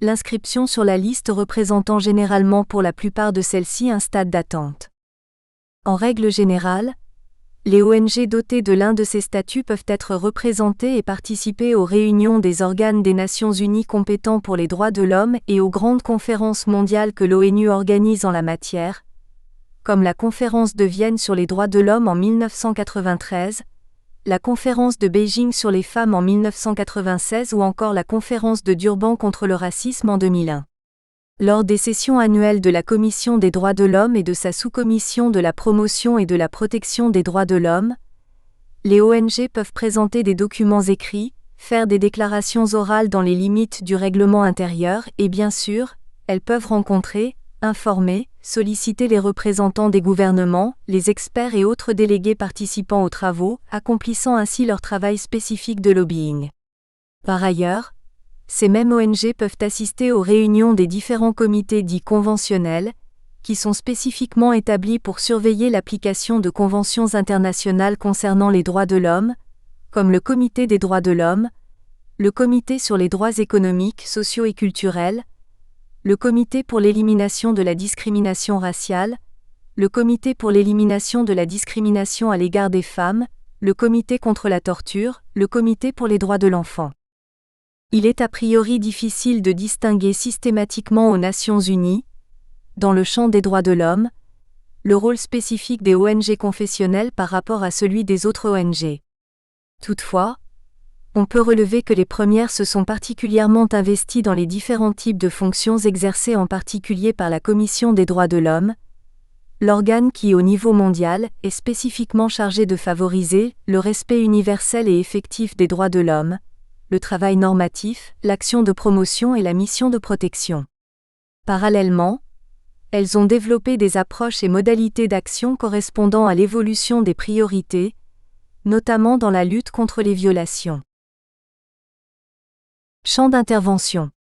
l'inscription sur la liste représentant généralement pour la plupart de celles-ci un stade d'attente. En règle générale, les ONG dotées de l'un de ces statuts peuvent être représentées et participer aux réunions des organes des Nations Unies compétents pour les droits de l'homme et aux grandes conférences mondiales que l'ONU organise en la matière, comme la conférence de Vienne sur les droits de l'homme en 1993, la conférence de Beijing sur les femmes en 1996 ou encore la conférence de Durban contre le racisme en 2001. Lors des sessions annuelles de la Commission des droits de l'homme et de sa sous-commission de la promotion et de la protection des droits de l'homme, les ONG peuvent présenter des documents écrits, faire des déclarations orales dans les limites du règlement intérieur et bien sûr, elles peuvent rencontrer, informer, solliciter les représentants des gouvernements, les experts et autres délégués participant aux travaux, accomplissant ainsi leur travail spécifique de lobbying. Par ailleurs, ces mêmes ONG peuvent assister aux réunions des différents comités dits conventionnels, qui sont spécifiquement établis pour surveiller l'application de conventions internationales concernant les droits de l'homme, comme le Comité des droits de l'homme, le Comité sur les droits économiques, sociaux et culturels, le Comité pour l'élimination de la discrimination raciale, le Comité pour l'élimination de la discrimination à l'égard des femmes, le Comité contre la torture, le Comité pour les droits de l'enfant. Il est a priori difficile de distinguer systématiquement aux Nations Unies, dans le champ des droits de l'homme, le rôle spécifique des ONG confessionnelles par rapport à celui des autres ONG. Toutefois, on peut relever que les premières se sont particulièrement investies dans les différents types de fonctions exercées en particulier par la Commission des droits de l'homme, l'organe qui, au niveau mondial, est spécifiquement chargé de favoriser le respect universel et effectif des droits de l'homme, le travail normatif, l'action de promotion et la mission de protection. Parallèlement, elles ont développé des approches et modalités d'action correspondant à l'évolution des priorités, notamment dans la lutte contre les violations. Champ d'intervention.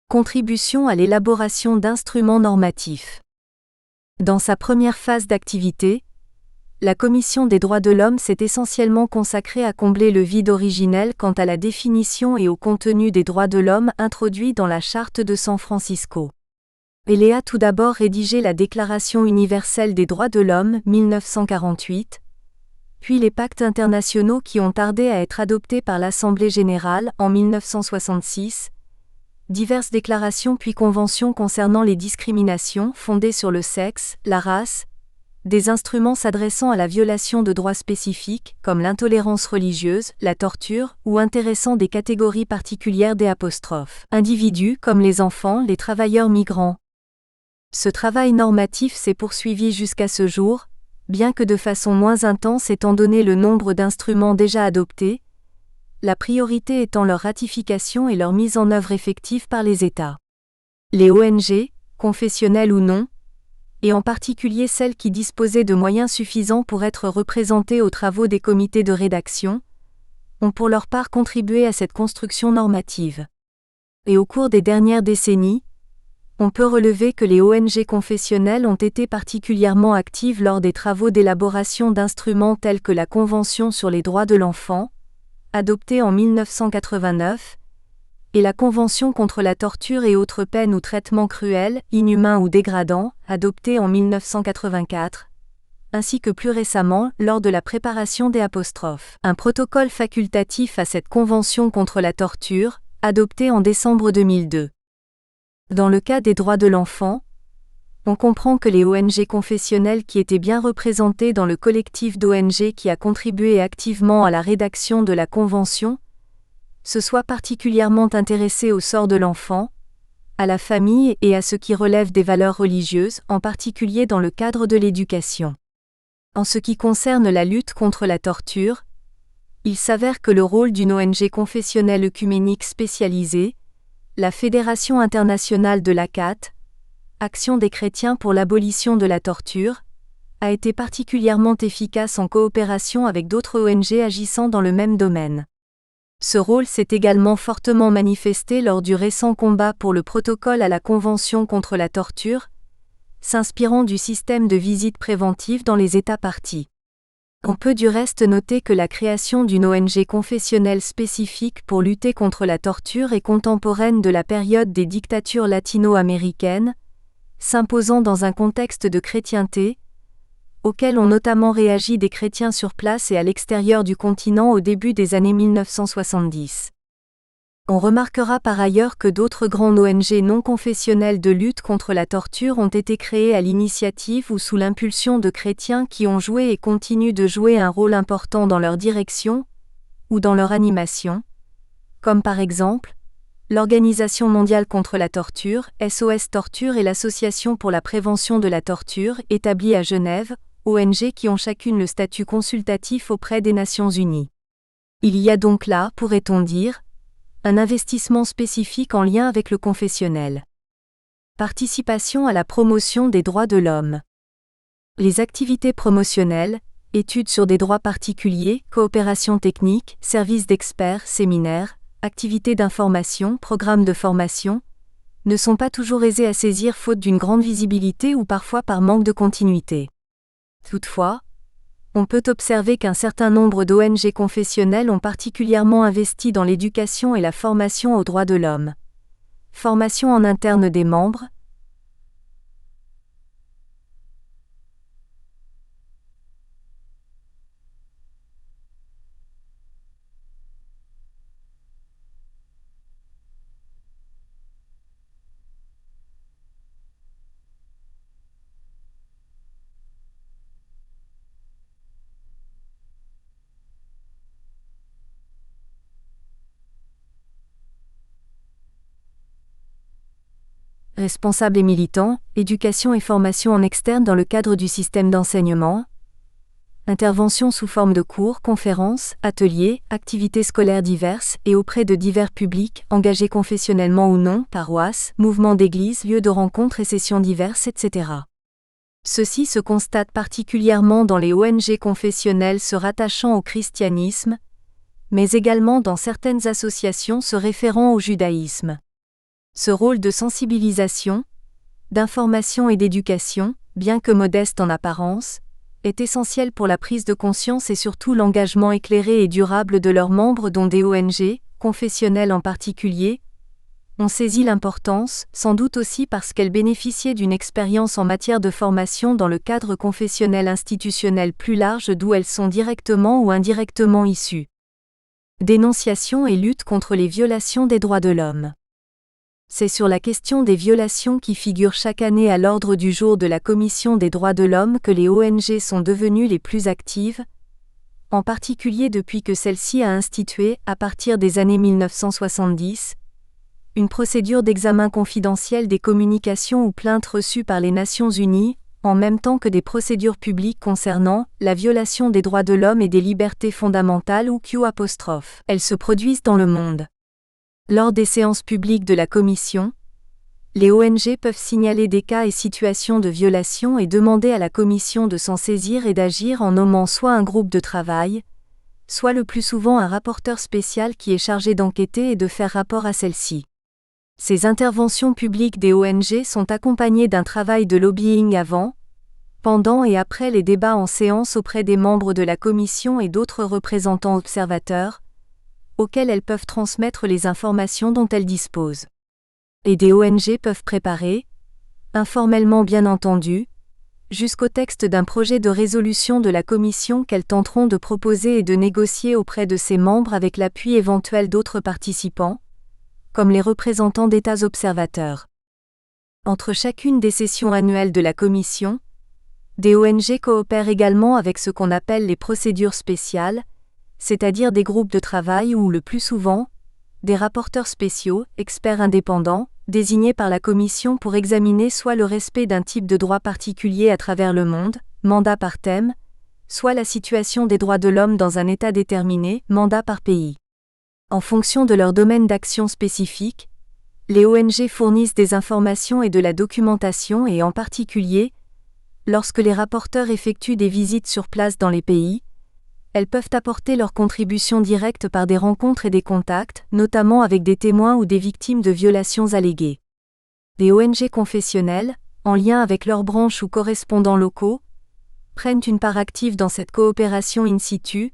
Contribution à l'élaboration d'instruments normatifs. Dans sa première phase d'activité, la Commission des droits de l'homme s'est essentiellement consacrée à combler le vide originel quant à la définition et au contenu des droits de l'homme introduits dans la Charte de San Francisco. Elle a tout d'abord rédigé la Déclaration universelle des droits de l'homme 1948, puis les pactes internationaux qui ont tardé à être adoptés par l'Assemblée générale en 1966, diverses déclarations puis conventions concernant les discriminations fondées sur le sexe, la race, des instruments s'adressant à la violation de droits spécifiques comme l'intolérance religieuse, la torture ou intéressant des catégories particulières des individus comme les enfants, les travailleurs migrants. Ce travail normatif s'est poursuivi jusqu'à ce jour, bien que de façon moins intense étant donné le nombre d'instruments déjà adoptés, la priorité étant leur ratification et leur mise en œuvre effective par les États. Les ONG, confessionnelles ou non, et en particulier celles qui disposaient de moyens suffisants pour être représentées aux travaux des comités de rédaction, ont pour leur part contribué à cette construction normative. Et au cours des dernières décennies, on peut relever que les ONG confessionnelles ont été particulièrement actives lors des travaux d'élaboration d'instruments tels que la Convention sur les droits de l'enfant, adoptée en 1989, et la Convention contre la torture et autres peines ou traitements cruels, inhumains ou dégradants, adoptée en 1984, ainsi que plus récemment lors de la préparation des un protocole facultatif à cette Convention contre la torture, adopté en décembre 2002. Dans le cas des droits de l'enfant, on comprend que les ONG confessionnelles qui étaient bien représentées dans le collectif d'ONG qui a contribué activement à la rédaction de la Convention, se soient particulièrement intéressées au sort de l'enfant, à la famille et à ce qui relève des valeurs religieuses, en particulier dans le cadre de l'éducation. En ce qui concerne la lutte contre la torture, il s'avère que le rôle d'une ONG confessionnelle œcuménique spécialisée, la Fédération internationale de l'ACAT, Action des chrétiens pour l'abolition de la torture, a été particulièrement efficace en coopération avec d'autres ONG agissant dans le même domaine. Ce rôle s'est également fortement manifesté lors du récent combat pour le protocole à la Convention contre la torture, s'inspirant du système de visite préventive dans les États parties. On peut du reste noter que la création d'une ONG confessionnelle spécifique pour lutter contre la torture est contemporaine de la période des dictatures latino-américaines, s'imposant dans un contexte de chrétienté, auquel ont notamment réagi des chrétiens sur place et à l'extérieur du continent au début des années 1970. On remarquera par ailleurs que d'autres grandes ONG non confessionnelles de lutte contre la torture ont été créées à l'initiative ou sous l'impulsion de chrétiens qui ont joué et continuent de jouer un rôle important dans leur direction ou dans leur animation, comme par exemple l'Organisation mondiale contre la torture, SOS Torture et l'Association pour la prévention de la torture, établie à Genève, ONG qui ont chacune le statut consultatif auprès des Nations Unies. Il y a donc là, pourrait-on dire, un investissement spécifique en lien avec le confessionnel. Participation à la promotion des droits de l'homme. Les activités promotionnelles, études sur des droits particuliers, coopération technique, services d'experts, séminaires, activités d'information, programmes de formation, ne sont pas toujours aisées à saisir faute d'une grande visibilité ou parfois par manque de continuité. Toutefois, on peut observer qu'un certain nombre d'ONG confessionnelles ont particulièrement investi dans l'éducation et la formation aux droits de l'homme. Formation en interne des membres, responsables et militants, éducation et formation en externe dans le cadre du système d'enseignement, intervention sous forme de cours, conférences, ateliers, activités scolaires diverses et auprès de divers publics, engagés confessionnellement ou non, paroisses, mouvements d'église, lieux de rencontres et sessions diverses, etc. Ceci se constate particulièrement dans les ONG confessionnelles se rattachant au christianisme, mais également dans certaines associations se référant au judaïsme. Ce rôle de sensibilisation, d'information et d'éducation, bien que modeste en apparence, est essentiel pour la prise de conscience et surtout l'engagement éclairé et durable de leurs membres dont des ONG, confessionnelles en particulier, ont saisi l'importance, sans doute aussi parce qu'elles bénéficiaient d'une expérience en matière de formation dans le cadre confessionnel institutionnel plus large d'où elles sont directement ou indirectement issues. Dénonciation et lutte contre les violations des droits de l'homme. C'est sur la question des violations qui figurent chaque année à l'ordre du jour de la Commission des droits de l'homme que les ONG sont devenues les plus actives, en particulier depuis que celle-ci a institué, à partir des années 1970, une procédure d'examen confidentiel des communications ou plaintes reçues par les Nations Unies, en même temps que des procédures publiques concernant la violation des droits de l'homme et des libertés fondamentales ou Q'. Elles se produisent dans le monde. Lors des séances publiques de la Commission, les ONG peuvent signaler des cas et situations de violation et demander à la Commission de s'en saisir et d'agir en nommant soit un groupe de travail, soit le plus souvent un rapporteur spécial qui est chargé d'enquêter et de faire rapport à celle-ci. Ces interventions publiques des ONG sont accompagnées d'un travail de lobbying avant, pendant et après les débats en séance auprès des membres de la Commission et d'autres représentants observateurs, auxquels elles peuvent transmettre les informations dont elles disposent. Et des ONG peuvent préparer, informellement bien entendu, jusqu'au texte d'un projet de résolution de la Commission qu'elles tenteront de proposer et de négocier auprès de ses membres avec l'appui éventuel d'autres participants, comme les représentants d'États observateurs. Entre chacune des sessions annuelles de la Commission, des ONG coopèrent également avec ce qu'on appelle les procédures spéciales, c'est-à-dire des groupes de travail ou, le plus souvent, des rapporteurs spéciaux, experts indépendants, désignés par la Commission pour examiner soit le respect d'un type de droit particulier à travers le monde, mandat par thème, soit la situation des droits de l'homme dans un État déterminé, mandat par pays. En fonction de leur domaine d'action spécifique, les ONG fournissent des informations et de la documentation et en particulier, lorsque les rapporteurs effectuent des visites sur place dans les pays, elles peuvent apporter leur contribution directe par des rencontres et des contacts, notamment avec des témoins ou des victimes de violations alléguées. Des ONG confessionnelles, en lien avec leurs branches ou correspondants locaux, prennent une part active dans cette coopération in situ,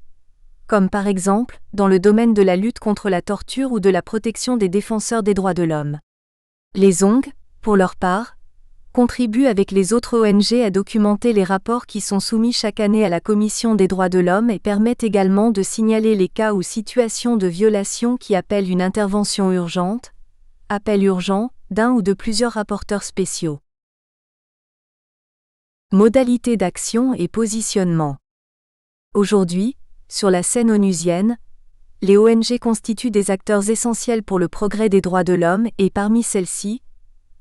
comme par exemple, dans le domaine de la lutte contre la torture ou de la protection des défenseurs des droits de l'homme. Les ONG, pour leur part, contribuent avec les autres ONG à documenter les rapports qui sont soumis chaque année à la Commission des droits de l'homme et permettent également de signaler les cas ou situations de violation qui appellent une intervention urgente, appel urgent, d'un ou de plusieurs rapporteurs spéciaux. Modalités d'action et positionnement. Aujourd'hui, sur la scène onusienne, Les ONG constituent des acteurs essentiels pour le progrès des droits de l'homme et parmi celles-ci,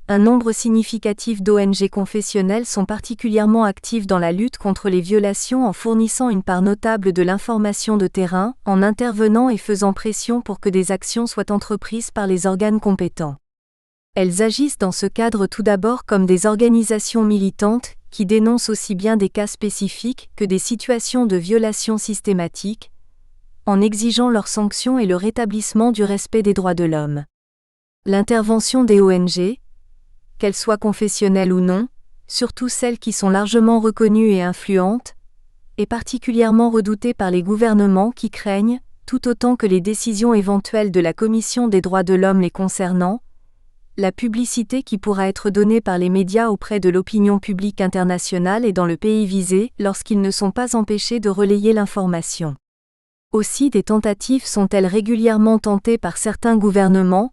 un nombre significatif d'ONG confessionnelles sont particulièrement actives dans la lutte contre les violations en fournissant une part notable de l'information de terrain, en intervenant et faisant pression pour que des actions soient entreprises par les organes compétents. Elles agissent dans ce cadre tout d'abord comme des organisations militantes qui dénoncent aussi bien des cas spécifiques que des situations de violation systématique, en exigeant leurs sanctions et le rétablissement du respect des droits de l'homme. L'intervention des ONG, qu'elles soient confessionnelles ou non, surtout celles qui sont largement reconnues et influentes, est particulièrement redoutée par les gouvernements qui craignent, tout autant que les décisions éventuelles de la Commission des droits de l'homme les concernant, la publicité qui pourra être donnée par les médias auprès de l'opinion publique internationale et dans le pays visé lorsqu'ils ne sont pas empêchés de relayer l'information. Aussi des tentatives sont-elles régulièrement tentées par certains gouvernements,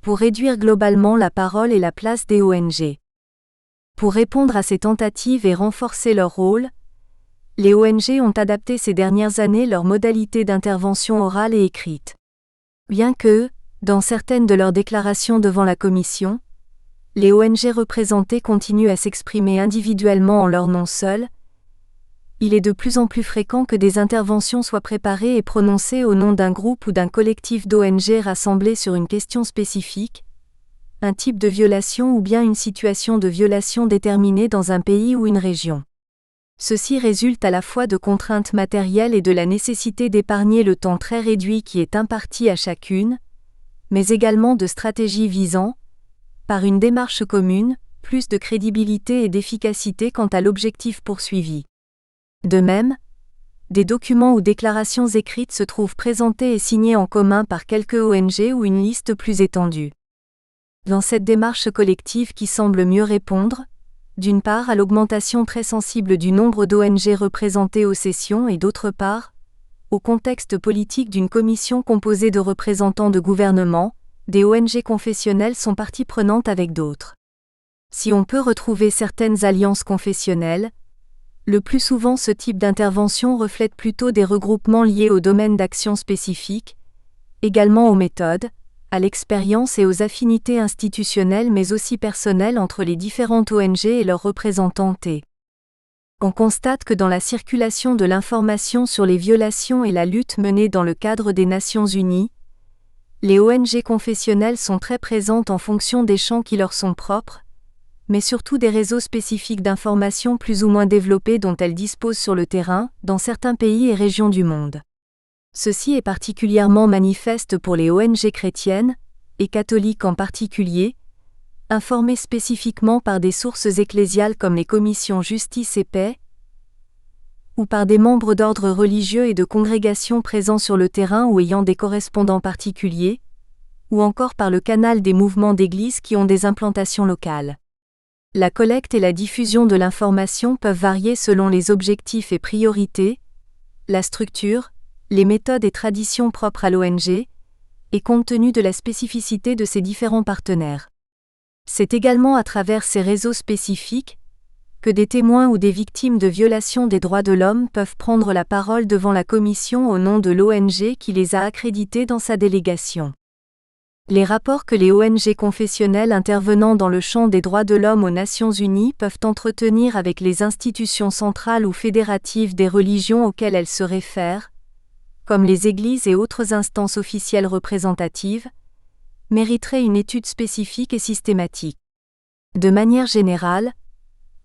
pour réduire globalement la parole et la place des ONG. Pour répondre à ces tentatives et renforcer leur rôle, les ONG ont adapté ces dernières années leurs modalités d'intervention orale et écrite. Bien que, dans certaines de leurs déclarations devant la Commission, les ONG représentées continuent à s'exprimer individuellement en leur nom seul, il est de plus en plus fréquent que des interventions soient préparées et prononcées au nom d'un groupe ou d'un collectif d'ONG rassemblés sur une question spécifique, un type de violation ou bien une situation de violation déterminée dans un pays ou une région. Ceci résulte à la fois de contraintes matérielles et de la nécessité d'épargner le temps très réduit qui est imparti à chacune, mais également de stratégies visant, par une démarche commune, plus de crédibilité et d'efficacité quant à l'objectif poursuivi. De même, des documents ou déclarations écrites se trouvent présentés et signés en commun par quelques ONG ou une liste plus étendue. Dans cette démarche collective qui semble mieux répondre, d'une part à l'augmentation très sensible du nombre d'ONG représentées aux sessions et d'autre part, au contexte politique d'une commission composée de représentants de gouvernements, des ONG confessionnelles sont partie prenante avec d'autres. Si on peut retrouver certaines alliances confessionnelles, le plus souvent ce type d'intervention reflète plutôt des regroupements liés au domaine d'action spécifique, également aux méthodes, à l'expérience et aux affinités institutionnelles mais aussi personnelles entre les différentes ONG et leurs représentantes. On constate que dans la circulation de l'information sur les violations et la lutte menée dans le cadre des Nations Unies, les ONG confessionnelles sont très présentes en fonction des champs qui leur sont propres, mais surtout des réseaux spécifiques d'information plus ou moins développés dont elles disposent sur le terrain, dans certains pays et régions du monde. Ceci est particulièrement manifeste pour les ONG chrétiennes, et catholiques en particulier, informées spécifiquement par des sources ecclésiales comme les commissions Justice et Paix, ou par des membres d'ordres religieux et de congrégations présents sur le terrain ou ayant des correspondants particuliers, ou encore par le canal des mouvements d'église qui ont des implantations locales. La collecte et la diffusion de l'information peuvent varier selon les objectifs et priorités, la structure, les méthodes et traditions propres à l'ONG, et compte tenu de la spécificité de ses différents partenaires. C'est également à travers ces réseaux spécifiques que des témoins ou des victimes de violations des droits de l'homme peuvent prendre la parole devant la Commission au nom de l'ONG qui les a accrédités dans sa délégation. Les rapports que les ONG confessionnelles intervenant dans le champ des droits de l'homme aux Nations Unies peuvent entretenir avec les institutions centrales ou fédératives des religions auxquelles elles se réfèrent, comme les églises et autres instances officielles représentatives, mériteraient une étude spécifique et systématique. De manière générale,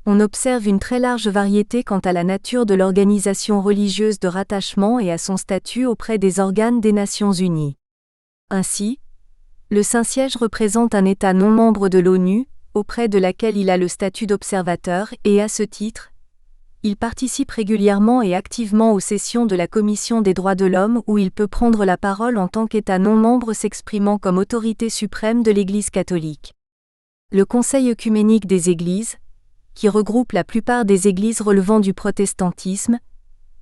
on observe une très large variété quant à la nature de l'organisation religieuse de rattachement et à son statut auprès des organes des Nations Unies. Ainsi, le Saint-Siège représente un État non membre de l'ONU, auprès de laquelle il a le statut d'observateur et à ce titre, il participe régulièrement et activement aux sessions de la Commission des droits de l'homme où il peut prendre la parole en tant qu'État non membre s'exprimant comme autorité suprême de l'Église catholique. Le Conseil œcuménique des Églises, qui regroupe la plupart des églises relevant du protestantisme,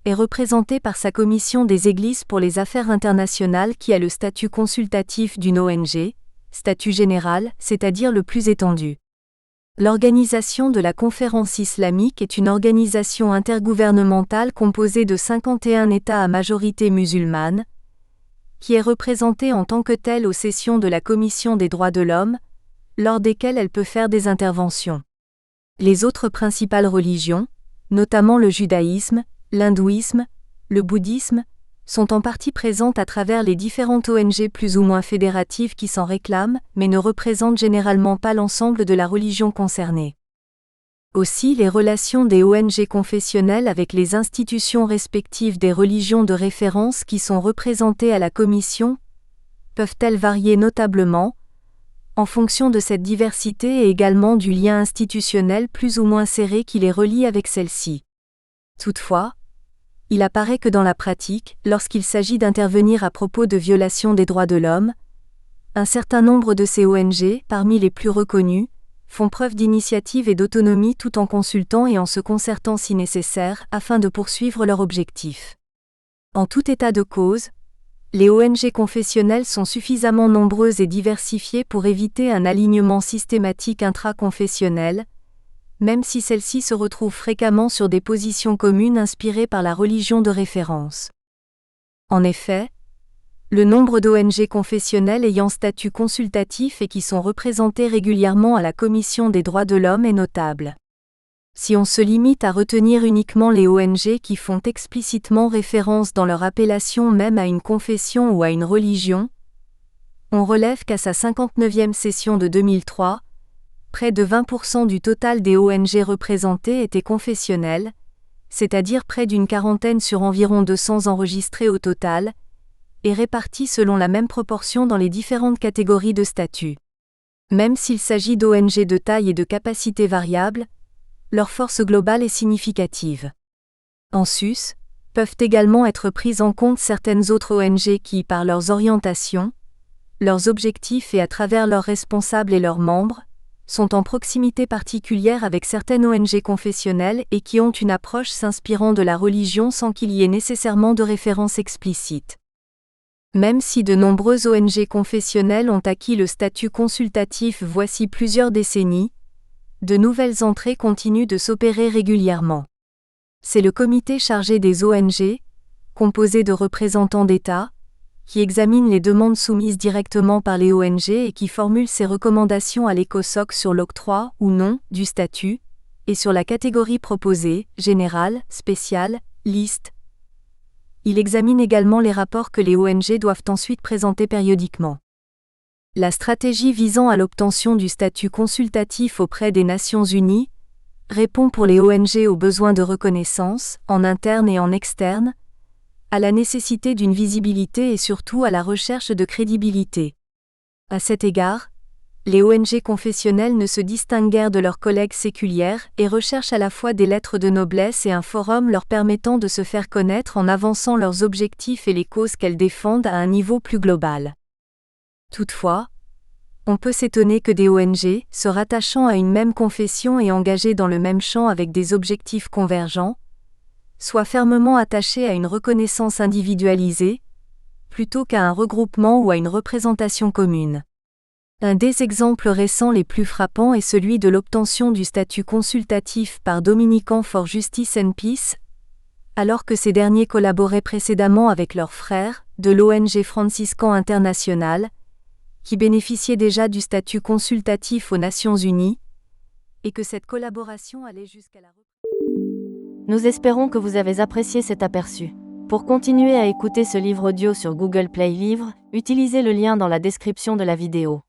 est représenté par sa commission des Églises pour les affaires internationales qui a le statut consultatif d'une ONG, statut général, c'est-à-dire le plus étendu. L'organisation de la Conférence islamique est une organisation intergouvernementale composée de 51 États à majorité musulmane, qui est représentée en tant que telle aux sessions de la Commission des droits de l'homme, lors desquelles elle peut faire des interventions. Les autres principales religions, notamment le judaïsme, l'hindouisme, le bouddhisme, sont en partie présentes à travers les différentes ONG plus ou moins fédératives qui s'en réclament, mais ne représentent généralement pas l'ensemble de la religion concernée. Aussi, les relations des ONG confessionnelles avec les institutions respectives des religions de référence qui sont représentées à la Commission peuvent-elles varier notablement, en fonction de cette diversité et également du lien institutionnel plus ou moins serré qui les relie avec celle-ci. Toutefois, il apparaît que dans la pratique, lorsqu'il s'agit d'intervenir à propos de violations des droits de l'homme, un certain nombre de ces ONG, parmi les plus reconnues, font preuve d'initiative et d'autonomie tout en consultant et en se concertant si nécessaire afin de poursuivre leur objectif. En tout état de cause, les ONG confessionnelles sont suffisamment nombreuses et diversifiées pour éviter un alignement systématique intra-confessionnel, même si celles-ci se retrouvent fréquemment sur des positions communes inspirées par la religion de référence. En effet, le nombre d'ONG confessionnelles ayant statut consultatif et qui sont représentées régulièrement à la Commission des droits de l'homme est notable. Si on se limite à retenir uniquement les ONG qui font explicitement référence dans leur appellation même à une confession ou à une religion, on relève qu'à sa 59e session de 2003, près de 20% du total des ONG représentées étaient confessionnelles, c'est-à-dire près d'une quarantaine sur environ 200 enregistrées au total, et réparties selon la même proportion dans les différentes catégories de statut. Même s'il s'agit d'ONG de taille et de capacité variables, leur force globale est significative. En sus, peuvent également être prises en compte certaines autres ONG qui, par leurs orientations, leurs objectifs et à travers leurs responsables et leurs membres, sont en proximité particulière avec certaines ONG confessionnelles et qui ont une approche s'inspirant de la religion sans qu'il y ait nécessairement de référence explicite. Même si de nombreuses ONG confessionnelles ont acquis le statut consultatif voici plusieurs décennies, de nouvelles entrées continuent de s'opérer régulièrement. C'est le comité chargé des ONG, composé de représentants d'États, qui examine les demandes soumises directement par les ONG et qui formule ses recommandations à l'ECOSOC sur l'octroi ou non du statut, et sur la catégorie proposée, générale, spéciale, liste. Il examine également les rapports que les ONG doivent ensuite présenter périodiquement. La stratégie visant à l'obtention du statut consultatif auprès des Nations Unies répond pour les ONG aux besoins de reconnaissance, en interne et en externe, à la nécessité d'une visibilité et surtout à la recherche de crédibilité. À cet égard, les ONG confessionnelles ne se distinguent guère de leurs collègues séculières et recherchent à la fois des lettres de noblesse et un forum leur permettant de se faire connaître en avançant leurs objectifs et les causes qu'elles défendent à un niveau plus global. Toutefois, on peut s'étonner que des ONG, se rattachant à une même confession et engagées dans le même champ avec des objectifs convergents, soient fermement attachées à une reconnaissance individualisée, plutôt qu'à un regroupement ou à une représentation commune. Un des exemples récents les plus frappants est celui de l'obtention du statut consultatif par Dominican for Justice and Peace, alors que ces derniers collaboraient précédemment avec leurs frères, de l'ONG Franciscan International, qui bénéficiait déjà du statut consultatif aux Nations Unies, et que cette collaboration allait jusqu'à la... Nous espérons que vous avez apprécié cet aperçu. Pour continuer à écouter ce livre audio sur Google Play Livres, utilisez le lien dans la description de la vidéo.